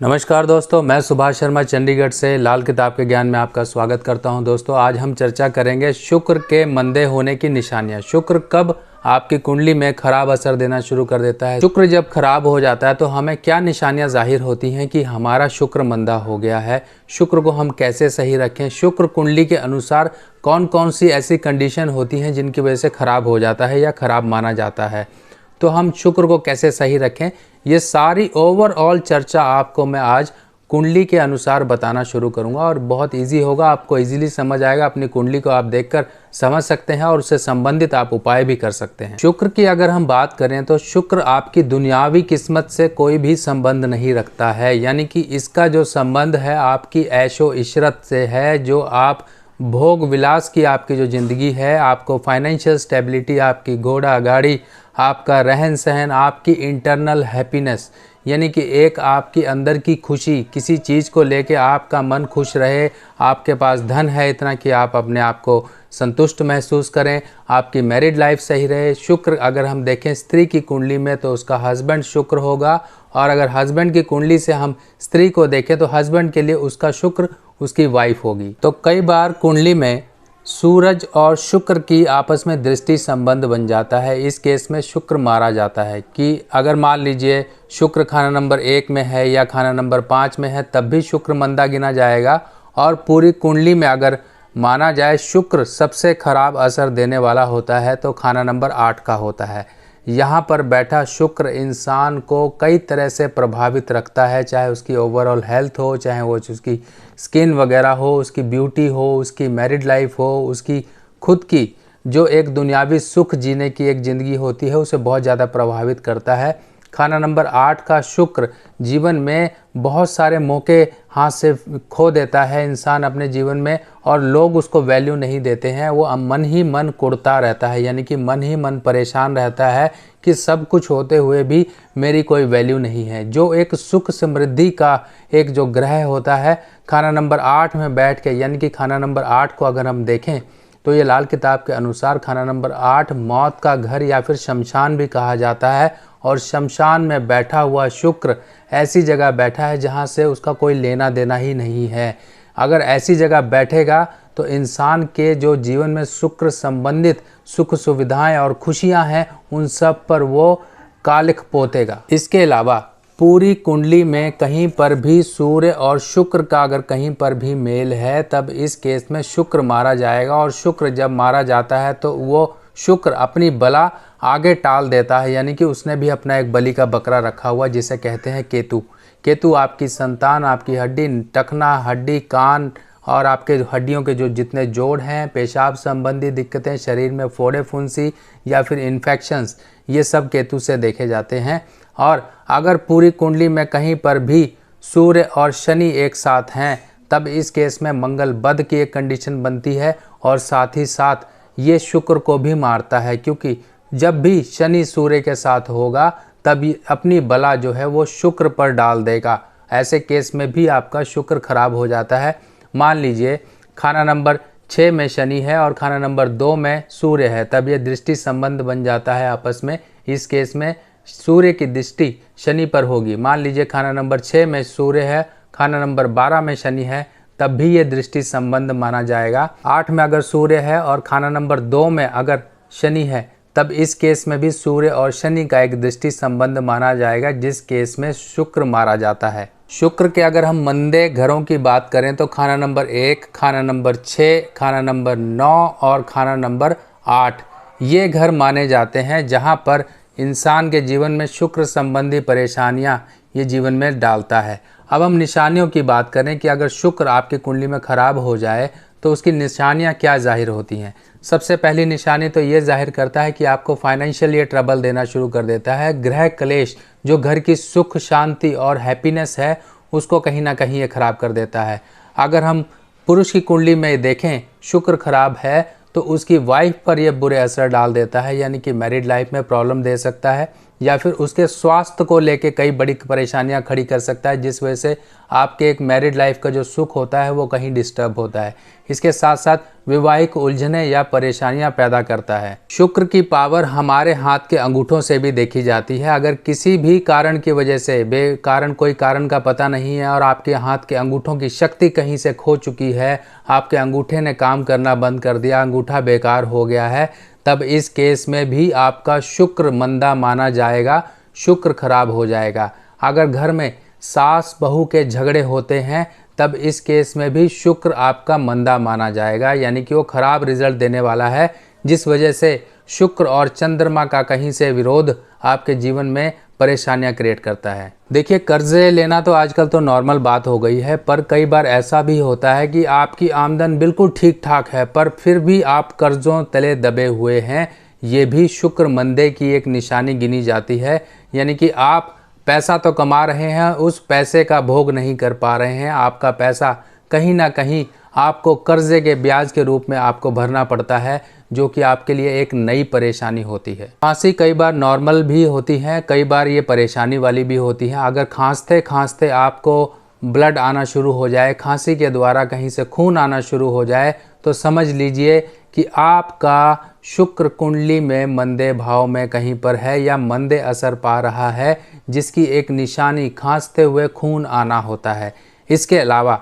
नमस्कार दोस्तों, मैं सुभाष शर्मा चंडीगढ़ से लाल किताब के ज्ञान में आपका स्वागत करता हूं। दोस्तों, आज हम चर्चा करेंगे शुक्र के मंदे होने की निशानियां। शुक्र कब आपकी कुंडली में खराब असर देना शुरू कर देता है। शुक्र जब खराब हो जाता है तो हमें क्या निशानियां जाहिर होती हैं कि हमारा शुक्र मंदा हो गया है। शुक्र को हम कैसे सही रखें, शुक्र कुंडली के अनुसार कौन कौन सी ऐसी कंडीशन होती हैं जिनकी वजह से खराब हो जाता है या खराब माना जाता है, तो हम शुक्र को कैसे सही रखें, ये सारी ओवरऑल चर्चा आपको मैं आज कुंडली के अनुसार बताना शुरू करूंगा। और बहुत इजी होगा, आपको इजीली समझ आएगा। अपनी कुंडली को आप देखकर समझ सकते हैं और उससे संबंधित आप उपाय भी कर सकते हैं। शुक्र की अगर हम बात करें तो शुक्र आपकी दुनियावी किस्मत से कोई भी संबंध नहीं रखता है, यानी कि इसका जो संबंध है आपकी ऐशो इशरत से है। जो आप भोग विलास की आपकी जो ज़िंदगी है, आपको फाइनेंशियल स्टेबिलिटी, आपकी घोड़ा गाड़ी, आपका रहन सहन, आपकी इंटरनल हैप्पीनेस, यानी कि एक आपकी अंदर की खुशी, किसी चीज़ को लेके आपका मन खुश रहे, आपके पास धन है इतना कि आप अपने आप को संतुष्ट महसूस करें, आपकी मैरिड लाइफ सही रहे। शुक्र अगर हम देखें स्त्री की कुंडली में तो उसका हस्बैंड शुक्र होगा, और अगर हस्बैंड की कुंडली से हम स्त्री को देखें तो हस्बैंड के लिए उसका शुक्र उसकी वाइफ होगी। तो कई बार कुंडली में सूरज और शुक्र की आपस में दृष्टि संबंध बन जाता है। इस केस में शुक्र मारा जाता है कि अगर मान लीजिए शुक्र खाना नंबर 1 में है या खाना नंबर 5 में है, तब भी शुक्र मंदा गिना जाएगा। और पूरी कुंडली में अगर माना जाए शुक्र सबसे खराब असर देने वाला होता है तो खाना नंबर 8 का होता है। यहाँ पर बैठा शुक्र इंसान को कई तरह से प्रभावित रखता है, चाहे उसकी ओवरऑल हेल्थ हो, चाहे वो उसकी स्किन वगैरह हो, उसकी ब्यूटी हो, उसकी मैरिड लाइफ हो, उसकी खुद की जो एक दुनियावी सुख जीने की एक ज़िंदगी होती है, उसे बहुत ज़्यादा प्रभावित करता है। खाना नंबर 8 का शुक्र जीवन में बहुत सारे मौके हाथ से खो देता है इंसान अपने जीवन में, और लोग उसको वैल्यू नहीं देते हैं। वो मन ही मन कुढ़ता रहता है, यानी कि मन ही मन परेशान रहता है कि सब कुछ होते हुए भी मेरी कोई वैल्यू नहीं है। जो एक सुख समृद्धि का एक जो ग्रह होता है खाना नंबर 8 में बैठ के, यानी कि खाना नंबर 8 को अगर हम देखें तो ये लाल किताब के अनुसार खाना नंबर 8 मौत का घर या फिर शमशान भी कहा जाता है। और शमशान में बैठा हुआ शुक्र ऐसी जगह बैठा है जहाँ से उसका कोई लेना देना ही नहीं है। अगर ऐसी जगह बैठेगा तो इंसान के जो जीवन में शुक्र संबंधित सुख सुविधाएं और खुशियां हैं उन सब पर वो कालिख पोतेगा। इसके अलावा पूरी कुंडली में कहीं पर भी सूर्य और शुक्र का अगर कहीं पर भी मेल है तब इस केस में शुक्र मारा जाएगा। और शुक्र जब मारा जाता है तो वो शुक्र अपनी बला आगे टाल देता है, यानी कि उसने भी अपना एक बलि का बकरा रखा हुआ जिसे कहते हैं केतु। केतु आपकी संतान, आपकी हड्डी, टखना, हड्डी, कान और आपके हड्डियों के जो जितने जोड़ हैं, पेशाब संबंधी दिक्कतें, शरीर में फोड़े फुंसी या फिर इन्फेक्शंस, ये सब केतु से देखे जाते हैं। और अगर पूरी कुंडली में कहीं पर भी सूर्य और शनि एक साथ हैं तब इस केस में मंगल बद की एक कंडीशन बनती है, और साथ ही साथ ये शुक्र को भी मारता है, क्योंकि जब भी शनि सूर्य के साथ होगा तब अपनी बला जो है वो शुक्र पर डाल देगा। ऐसे केस में भी आपका शुक्र खराब हो जाता है। मान लीजिए खाना नंबर 6 में शनि है और खाना नंबर 2 में सूर्य है, तब ये दृष्टि संबंध बन जाता है आपस में। इस केस में सूर्य की दृष्टि शनि पर होगी। मान लीजिए खाना नंबर 6 में सूर्य है, खाना नंबर 12 में शनि है, तब भी ये दृष्टि संबंध माना जाएगा। 8 में अगर सूर्य है और खाना नंबर 2 में अगर शनि है तब इस केस में भी सूर्य और शनि का एक दृष्टि संबंध माना जाएगा, जिस केस में शुक्र मारा जाता है। शुक्र के अगर हम मंदे घरों की बात करें तो खाना नंबर 1, खाना नंबर 6, खाना नंबर 9 और खाना नंबर 8 ये घर माने जाते हैं जहां पर इंसान के जीवन में शुक्र संबंधी परेशानियां ये जीवन में डालता है। अब हम निशानियों की बात करें कि अगर शुक्र आपकी कुंडली में खराब हो जाए तो उसकी निशानियां क्या जाहिर होती हैं। सबसे पहली निशानी तो ये जाहिर करता है कि आपको फाइनेंशियली ट्रबल देना शुरू कर देता है। ग्रह क्लेश जो घर की सुख शांति और हैप्पीनेस है उसको कहीं ना कहीं ये खराब कर देता है। अगर हम पुरुष की कुंडली में देखें शुक्र खराब है तो उसकी वाइफ पर यह बुरे असर डाल देता है, यानी कि मैरिड लाइफ में प्रॉब्लम दे सकता है। या फिर उसके स्वास्थ्य को लेके कई बड़ी परेशानियां खड़ी कर सकता है, जिस वजह से आपके एक मैरिड लाइफ का जो सुख होता है वो कहीं डिस्टर्ब होता है। इसके साथ साथ वैवाहिक उलझने या परेशानियां पैदा करता है। शुक्र की पावर हमारे हाथ के अंगूठों से भी देखी जाती है। अगर किसी भी कारण की वजह से, बेकारण कोई कारण का पता नहीं है और आपके हाथ के अंगूठों की शक्ति कहीं से खो चुकी है, आपके अंगूठे ने काम करना बंद कर दिया, अंगूठा बेकार हो गया है, तब इस केस में भी आपका शुक्र मंदा माना जाएगा, शुक्र खराब हो जाएगा। अगर घर में सास बहू के झगड़े होते हैं तब इस केस में भी शुक्र आपका मंदा माना जाएगा, यानी कि वो खराब रिजल्ट देने वाला है, जिस वजह से शुक्र और चंद्रमा का कहीं से विरोध आपके जीवन में परेशानियां क्रिएट करता है। देखिए, कर्जे लेना तो आजकल तो नॉर्मल बात हो गई है, पर कई बार ऐसा भी होता है कि आपकी आमदन बिल्कुल ठीक ठाक है पर फिर भी आप कर्जों तले दबे हुए हैं। ये भी शुक्र मंदे की एक निशानी गिनी जाती है, यानी कि आप पैसा तो कमा रहे हैं, उस पैसे का भोग नहीं कर पा रहे हैं। आपका पैसा कहीं ना कहीं आपको कर्जे के ब्याज के रूप में आपको भरना पड़ता है, जो कि आपके लिए एक नई परेशानी होती है। खांसी कई बार नॉर्मल भी होती है, कई बार ये परेशानी वाली भी होती है। अगर खांसते खांसते आपको ब्लड आना शुरू हो जाए, खांसी के द्वारा कहीं से खून आना शुरू हो जाए, तो समझ लीजिए कि आपका शुक्र कुंडली में मंदे भाव में कहीं पर है या मंदे असर पा रहा है, जिसकी एक निशानी खांसते हुए खून आना होता है। इसके अलावा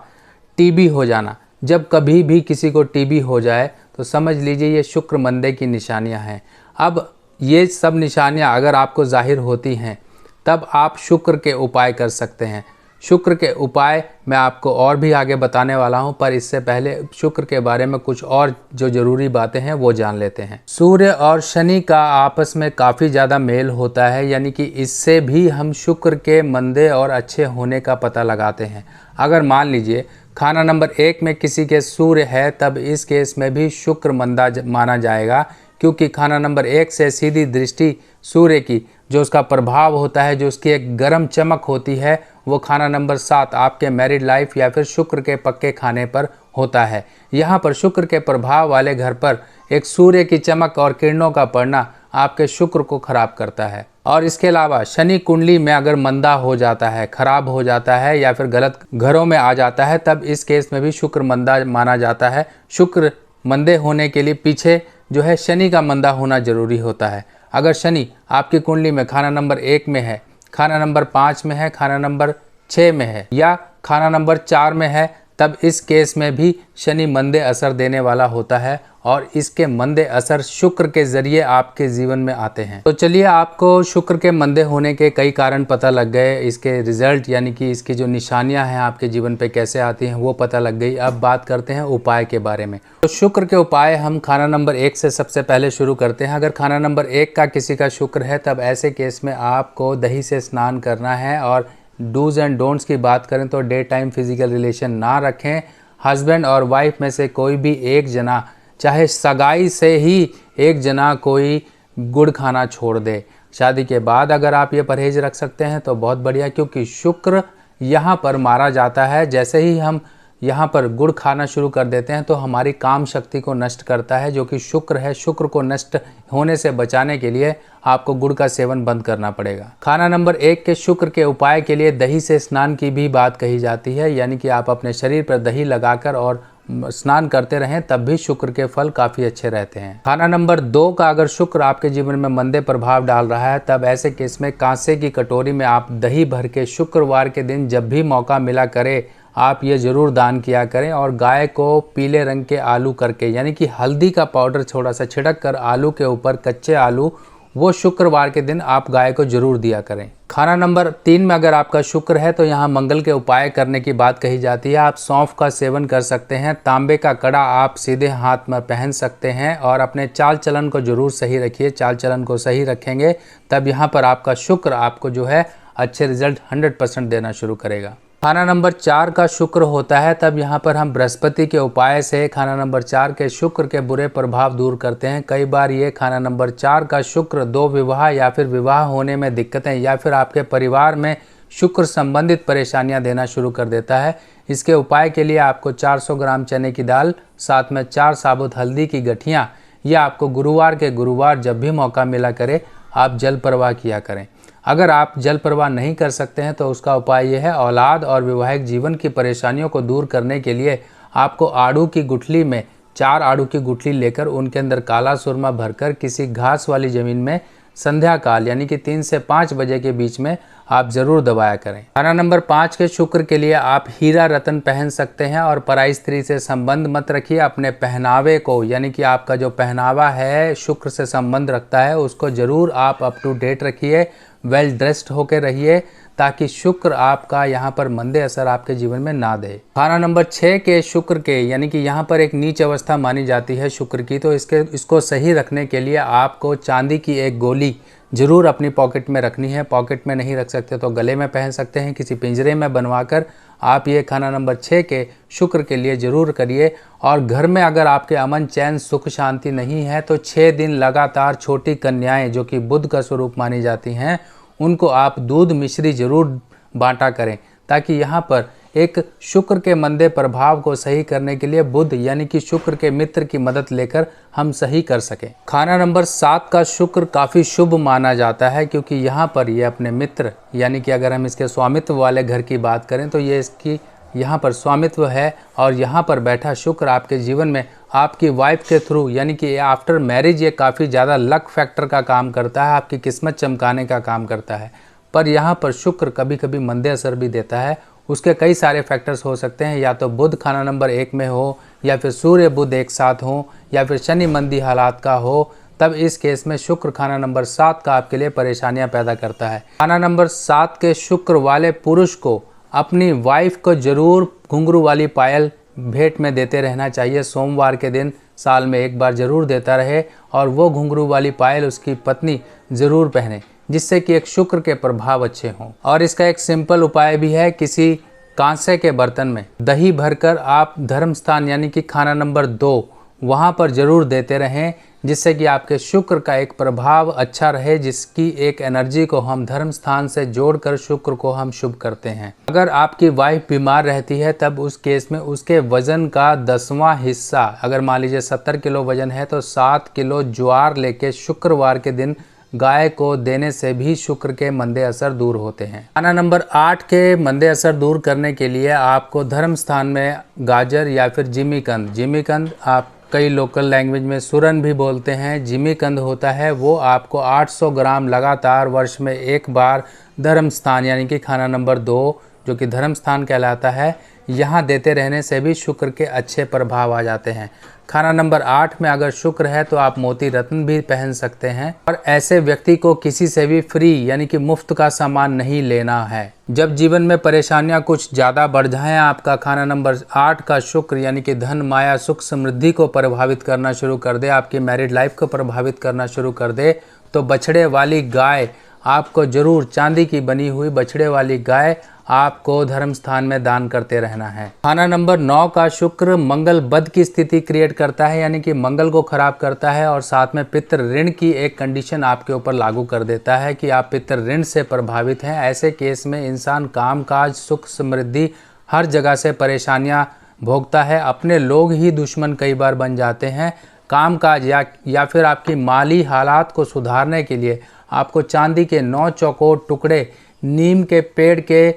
टीबी हो जाना, जब कभी भी किसी को टीबी हो जाए तो समझ लीजिए ये शुक्र मंदे की निशानियां हैं। अब ये सब निशानियां अगर आपको जाहिर होती हैं तब आप शुक्र के उपाय कर सकते हैं। शुक्र के उपाय मैं आपको और भी आगे बताने वाला हूं, पर इससे पहले शुक्र के बारे में कुछ और जो ज़रूरी बातें हैं वो जान लेते हैं। सूर्य और शनि का आपस में काफ़ी ज़्यादा मेल होता है, यानी कि इससे भी हम शुक्र के मंदे और अच्छे होने का पता लगाते हैं। अगर मान लीजिए खाना नंबर 1 में किसी के सूर्य है, तब इस केस में भी शुक्र मंदा माना जाएगा, क्योंकि खाना नंबर 1 से सीधी दृष्टि सूर्य की जो उसका प्रभाव होता है, जो उसकी एक गर्म चमक होती है, वो खाना नंबर 7 आपके मैरिड लाइफ या फिर शुक्र के पक्के खाने पर होता है। यहाँ पर शुक्र के प्रभाव वाले घर पर एक सूर्य की चमक और किरणों का पड़ना आपके शुक्र को खराब करता है। और इसके अलावा शनि कुंडली में अगर मंदा हो जाता है, खराब हो जाता है या फिर गलत घरों में आ जाता है, तब इस केस में भी शुक्र मंदा माना जाता है। शुक्र मंदे होने के लिए पीछे जो है शनि का मंदा होना जरूरी होता है। अगर शनि आपकी कुंडली में खाना नंबर 1 में है, खाना नंबर 5 में है, खाना नंबर 6 में है या खाना नंबर 4 में है, तब इस केस में भी शनि मंदे असर देने वाला होता है और इसके मंदे असर शुक्र के जरिए आपके जीवन में आते हैं। तो चलिए, आपको शुक्र के मंदे होने के कई कारण पता लग गए, इसके रिजल्ट यानी कि इसकी जो निशानियां हैं आपके जीवन पे कैसे आती हैं वो पता लग गई। अब बात करते हैं उपाय के बारे में। तो शुक्र के उपाय हम खाना नंबर 1 से सबसे पहले शुरू करते हैं। अगर खाना नंबर 1 का किसी का शुक्र है, तब ऐसे केस में आपको दही से स्नान करना है। और डूज एंड डोंट्स की बात करें तो डे टाइम फिजिकल रिलेशन ना रखें। हस्बैंड और वाइफ में से कोई भी एक जना, चाहे सगाई से ही एक जना, कोई गुड़ खाना छोड़ दे। शादी के बाद अगर आप ये परहेज रख सकते हैं तो बहुत बढ़िया, क्योंकि शुक्र यहाँ पर मारा जाता है। जैसे ही हम यहाँ पर गुड़ खाना शुरू कर देते हैं तो हमारी काम शक्ति को नष्ट करता है, जो कि शुक्र है। शुक्र को नष्ट होने से बचाने के लिए आपको गुड़ का सेवन बंद करना पड़ेगा। खाना नंबर 1 के शुक्र के उपाय के लिए दही से स्नान की भी बात कही जाती है, यानी कि आप अपने शरीर पर दही लगाकर और स्नान करते रहें, तब भी शुक्र के फल काफ़ी अच्छे रहते हैं। खाना नंबर 2 का अगर शुक्र आपके जीवन में मंदे प्रभाव डाल रहा है, तब ऐसे केस में कांसे की कटोरी में आप दही भर के शुक्रवार के दिन जब भी मौका मिला करे, आप ये ज़रूर दान किया करें। और गाय को पीले रंग के आलू करके, यानी कि हल्दी का पाउडर थोड़ा सा छिड़क कर आलू के ऊपर, कच्चे आलू, वो शुक्रवार के दिन आप गाय को जरूर दिया करें। खाना नंबर 3 में अगर आपका शुक्र है तो यहाँ मंगल के उपाय करने की बात कही जाती है। आप सौंफ का सेवन कर सकते हैं। तांबे का कड़ा आप सीधे हाथ में पहन सकते हैं और अपने चाल चलन को जरूर सही रखिए। चाल चलन को सही रखेंगे तब यहाँ पर आपका शुक्र आपको जो है अच्छे रिजल्ट 100% देना शुरू करेगा। खाना नंबर 4 का शुक्र होता है, तब यहाँ पर हम बृहस्पति के उपाय से खाना नंबर 4 के शुक्र के बुरे प्रभाव दूर करते हैं। कई बार ये खाना नंबर 4 का शुक्र 2 विवाह या फिर विवाह होने में दिक्कतें या फिर आपके परिवार में शुक्र संबंधित परेशानियां देना शुरू कर देता है। इसके उपाय के लिए आपको 400 ग्राम चने की दाल, साथ में 4 साबुत हल्दी की गठियाँ, या आपको गुरुवार के गुरुवार जब भी मौका मिला करे आप जल प्रवाह किया करें। अगर आप जल प्रवाह नहीं कर सकते हैं तो उसका उपाय यह है, औलाद और वैवाहिक जीवन की परेशानियों को दूर करने के लिए आपको आड़ू की गुठली में 4 आड़ू की गुठली लेकर उनके अंदर काला सुरमा भरकर किसी घास वाली ज़मीन में संध्या काल यानी कि 3 से 5 बजे के बीच में आप ज़रूर दबाया करें। खाना नंबर 5 के शुक्र के लिए आप हीरा रतन पहन सकते हैं और पराई स्त्री से संबंध मत रखिए। अपने पहनावे को यानी कि आपका जो पहनावा है शुक्र से संबंध रखता है उसको ज़रूर आप अप टू डेट रखिए, वेल ड्रेस्ड होकर रहिए ताकि शुक्र आपका यहाँ पर मंदे असर आपके जीवन में ना दे। खाना नंबर 6 के शुक्र के यानी कि यहाँ पर एक नीच अवस्था मानी जाती है शुक्र की, तो इसको सही रखने के लिए आपको चांदी की एक गोली ज़रूर अपनी पॉकेट में रखनी है। पॉकेट में नहीं रख सकते तो गले में पहन सकते हैं, किसी पिंजरे में बनवाकर आप ये खाना नंबर 6 के शुक्र के लिए ज़रूर करिए। और घर में अगर आपके अमन चैन सुख शांति नहीं है तो 6 दिन लगातार छोटी कन्याएं जो कि बुध का स्वरूप मानी जाती हैं उनको आप दूध मिश्री ज़रूर बांटा करें ताकि यहाँ पर एक शुक्र के मंदे प्रभाव को सही करने के लिए बुध यानी कि शुक्र के मित्र की मदद लेकर हम सही कर सकें। खाना नंबर 7 का शुक्र काफ़ी शुभ माना जाता है क्योंकि यहाँ पर ये अपने मित्र यानी कि अगर हम इसके स्वामित्व वाले घर की बात करें तो ये इसकी यहाँ पर स्वामित्व है और यहाँ पर बैठा शुक्र आपके जीवन में आपकी वाइफ के थ्रू यानी कि आफ्टर मैरिज ये काफ़ी ज़्यादा लक फैक्टर का काम करता है, आपकी किस्मत चमकाने का काम करता है। पर यहाँ पर शुक्र कभी कभी मंदे असर भी देता है। उसके कई सारे फैक्टर्स हो सकते हैं, या तो बुध खाना नंबर 1 में हो या फिर सूर्य बुध एक साथ हो या फिर शनि मंदी हालात का हो, तब इस केस में शुक्र खाना नंबर 7 का आपके लिए परेशानियां पैदा करता है। खाना नंबर 7 के शुक्र वाले पुरुष को अपनी वाइफ को जरूर घुंघरू वाली पायल भेंट में देते रहना चाहिए। सोमवार के दिन साल में एक बार जरूर देता रहे और वो घुंघरू वाली पायल उसकी पत्नी जरूर पहने जिससे कि एक शुक्र के प्रभाव अच्छे हों। और इसका एक सिंपल उपाय भी है, किसी कांसे के बर्तन में दही भरकर आप धर्म स्थान यानी कि खाना नंबर 2 वहाँ पर जरूर देते रहें जिससे कि आपके शुक्र का एक प्रभाव अच्छा रहे, जिसकी एक एनर्जी को हम धर्म स्थान से जोड़कर शुक्र को हम शुभ करते हैं। अगर आपकी वाइफ बीमार रहती है तब उस केस में उसके वजन का 10वां हिस्सा, अगर मान लीजिए 70 किलो वजन है तो 7 किलो ज्वार लेके शुक्रवार के दिन गाय को देने से भी शुक्र के मंदे असर दूर होते हैं। खाना नंबर 8 के मंदे असर दूर करने के लिए आपको धर्म स्थान में गाजर या फिर जिमीकंद आप कई लोकल लैंग्वेज में सुरन भी बोलते हैं, जिमीकंद होता है, वो आपको 800 ग्राम लगातार वर्ष में एक बार धर्म स्थान यानी कि खाना नंबर 2 जो कि धर्म स्थान कहलाता है यहाँ देते रहने से भी शुक्र के अच्छे प्रभाव आ जाते हैं। खाना नंबर 8 में अगर शुक्र है तो आप मोती रत्न भी पहन सकते हैं। और ऐसे व्यक्ति को किसी से भी फ्री यानी कि मुफ्त का सामान नहीं लेना है। जब जीवन में परेशानियां कुछ ज़्यादा बढ़ जाएं, आपका खाना नंबर 8 का शुक्र यानी कि धन माया सुख समृद्धि को प्रभावित करना शुरू कर दे, आपकी मैरिड लाइफ को प्रभावित करना शुरू कर दे, तो बछड़े वाली गाय आपको जरूर, चांदी की बनी हुई बछड़े वाली गाय आपको धर्म स्थान में दान करते रहना है। खाना नंबर 9 का शुक्र मंगल बद की स्थिति क्रिएट करता है यानी कि मंगल को खराब करता है और साथ में पितृ ऋण की एक कंडीशन आपके ऊपर लागू कर देता है कि आप पितृ ऋण से प्रभावित हैं। ऐसे केस में इंसान कामकाज सुख समृद्धि हर जगह से परेशानियां भोगता है, अपने लोग ही दुश्मन कई बार बन जाते हैं। कामकाज या फिर आपकी माली हालात को सुधारने के लिए आपको चांदी के 9 चौकोर टुकड़े नीम के पेड़ के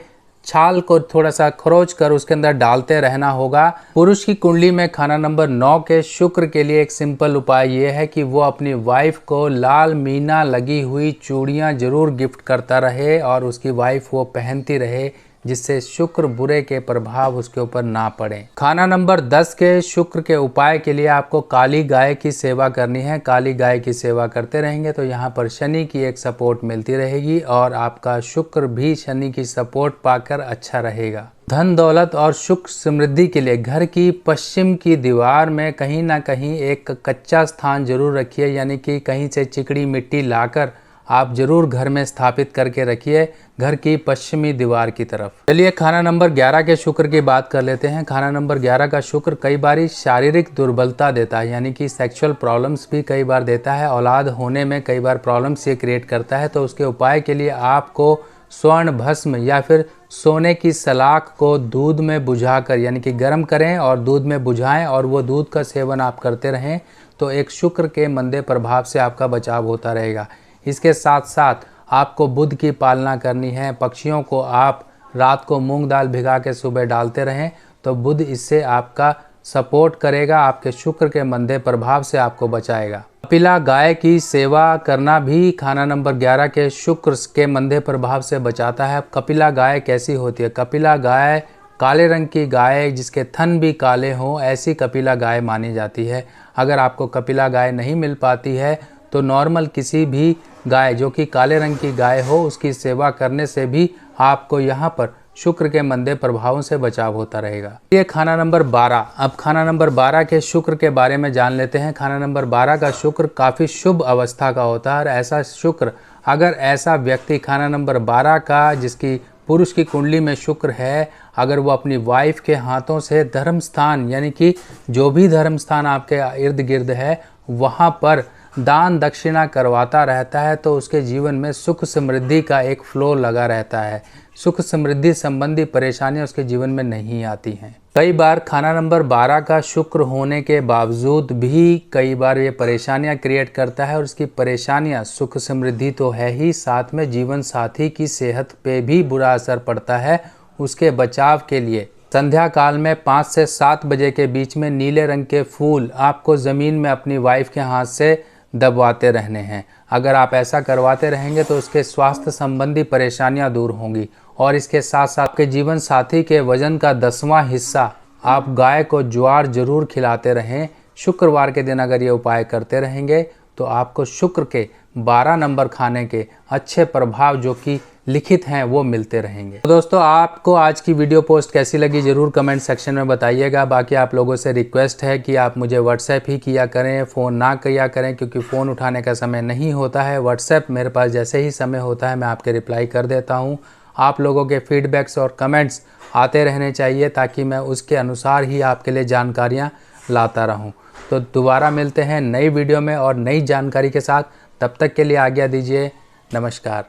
छाल को थोड़ा सा खरोच कर उसके अंदर डालते रहना होगा। पुरुष की कुंडली में खाना नंबर 9 के शुक्र के लिए एक सिंपल उपाय ये है कि वो अपनी वाइफ को लाल मीना लगी हुई चूड़ियां जरूर गिफ्ट करता रहे और उसकी वाइफ वो पहनती रहे जिससे शुक्र बुरे के प्रभाव उसके ऊपर ना पड़े। खाना नंबर 10 के शुक्र के उपाय के लिए आपको काली गाय की सेवा करनी है। काली गाय की सेवा करते रहेंगे तो यहाँ पर शनि की एक सपोर्ट मिलती रहेगी और आपका शुक्र भी शनि की सपोर्ट पाकर अच्छा रहेगा। धन दौलत और सुख समृद्धि के लिए घर की पश्चिम की दीवार में कहीं ना कहीं एक कच्चा स्थान जरूर रखिए, यानी कि कहीं से चिकनी मिट्टी लाकर आप जरूर घर में स्थापित करके रखिए घर की पश्चिमी दीवार की तरफ। चलिए खाना नंबर 11 के शुक्र की बात कर लेते हैं। खाना नंबर 11 का शुक्र कई बार शारीरिक दुर्बलता देता है, यानी कि सेक्सुअल प्रॉब्लम्स भी कई बार देता है। औलाद होने में कई बार प्रॉब्लम्स ये क्रिएट करता है। तो उसके उपाय के लिए आपको स्वर्ण भस्म या फिर सोने की सलाख को दूध में बुझाकर, यानी कि गर्म करें और दूध में बुझाएं और वो दूध का सेवन आप करते रहें तो एक शुक्र के मंदे प्रभाव से आपका बचाव होता रहेगा। इसके साथ साथ आपको बुध की पालना करनी है। पक्षियों को आप रात को मूंग दाल भिगा के सुबह डालते रहें तो बुध इससे आपका सपोर्ट करेगा, आपके शुक्र के मंदे प्रभाव से आपको बचाएगा। कपिला गाय की सेवा करना भी खाना नंबर 11 के शुक्र के मंदे प्रभाव से बचाता है। कपिला गाय कैसी होती है? कपिला गाय काले रंग की गाय जिसके थन भी काले हों, ऐसी कपिला गाय मानी जाती है। अगर आपको कपिला गाय नहीं मिल पाती है तो नॉर्मल किसी भी गाय जो कि काले रंग की गाय हो उसकी सेवा करने से भी आपको यहाँ पर शुक्र के मंदे प्रभावों से बचाव होता रहेगा। ये खाना नंबर 12। अब खाना नंबर 12 के शुक्र के बारे में जान लेते हैं। खाना नंबर 12 का शुक्र काफ़ी शुभ अवस्था का होता है और ऐसा शुक्र अगर ऐसा व्यक्ति खाना नंबर 12 का जिसकी पुरुष की कुंडली में शुक्र है, अगर वो अपनी वाइफ के हाथों से धर्म स्थान यानी कि जो भी धर्म स्थान आपके इर्द गिर्द है वहाँ पर दान दक्षिणा करवाता रहता है तो उसके जीवन में सुख समृद्धि का एक फ्लो लगा रहता है। सुख समृद्धि संबंधी परेशानियां उसके जीवन में नहीं आती हैं। कई बार खाना नंबर 12 का शुक्र होने के बावजूद भी कई बार ये परेशानियां क्रिएट करता है और उसकी परेशानियां सुख समृद्धि तो है ही, साथ में जीवन साथी की सेहत पे भी बुरा असर पड़ता है। उसके बचाव के लिए संध्या काल में 5 से 7 बजे के बीच में नीले रंग के फूल आपको ज़मीन में अपनी वाइफ के हाथ से दबवाते रहने हैं। अगर आप ऐसा करवाते रहेंगे तो उसके स्वास्थ्य संबंधी परेशानियां दूर होंगी और इसके साथ साथ आपके जीवन साथी के वजन का 10वां हिस्सा आप गाय को ज्वार जरूर खिलाते रहें। शुक्रवार के दिन अगर ये उपाय करते रहेंगे तो आपको शुक्र के 12 नंबर खाने के अच्छे प्रभाव जो कि लिखित हैं वो मिलते रहेंगे। तो दोस्तों आपको आज की वीडियो पोस्ट कैसी लगी ज़रूर कमेंट सेक्शन में बताइएगा। बाकी आप लोगों से रिक्वेस्ट है कि आप मुझे व्हाट्सएप ही किया करें, फ़ोन ना किया करें क्योंकि फ़ोन उठाने का समय नहीं होता है। व्हाट्सएप मेरे पास जैसे ही समय होता है मैं आपके रिप्लाई कर देता हूँ। आप लोगों के फीडबैक्स और कमेंट्स आते रहने चाहिए ताकि मैं उसके अनुसार ही आपके लिए जानकारियाँ लाता रहूँ। तो दोबारा मिलते हैं नई वीडियो में और नई जानकारी के साथ। तब तक के लिए आज्ञा दीजिए। नमस्कार।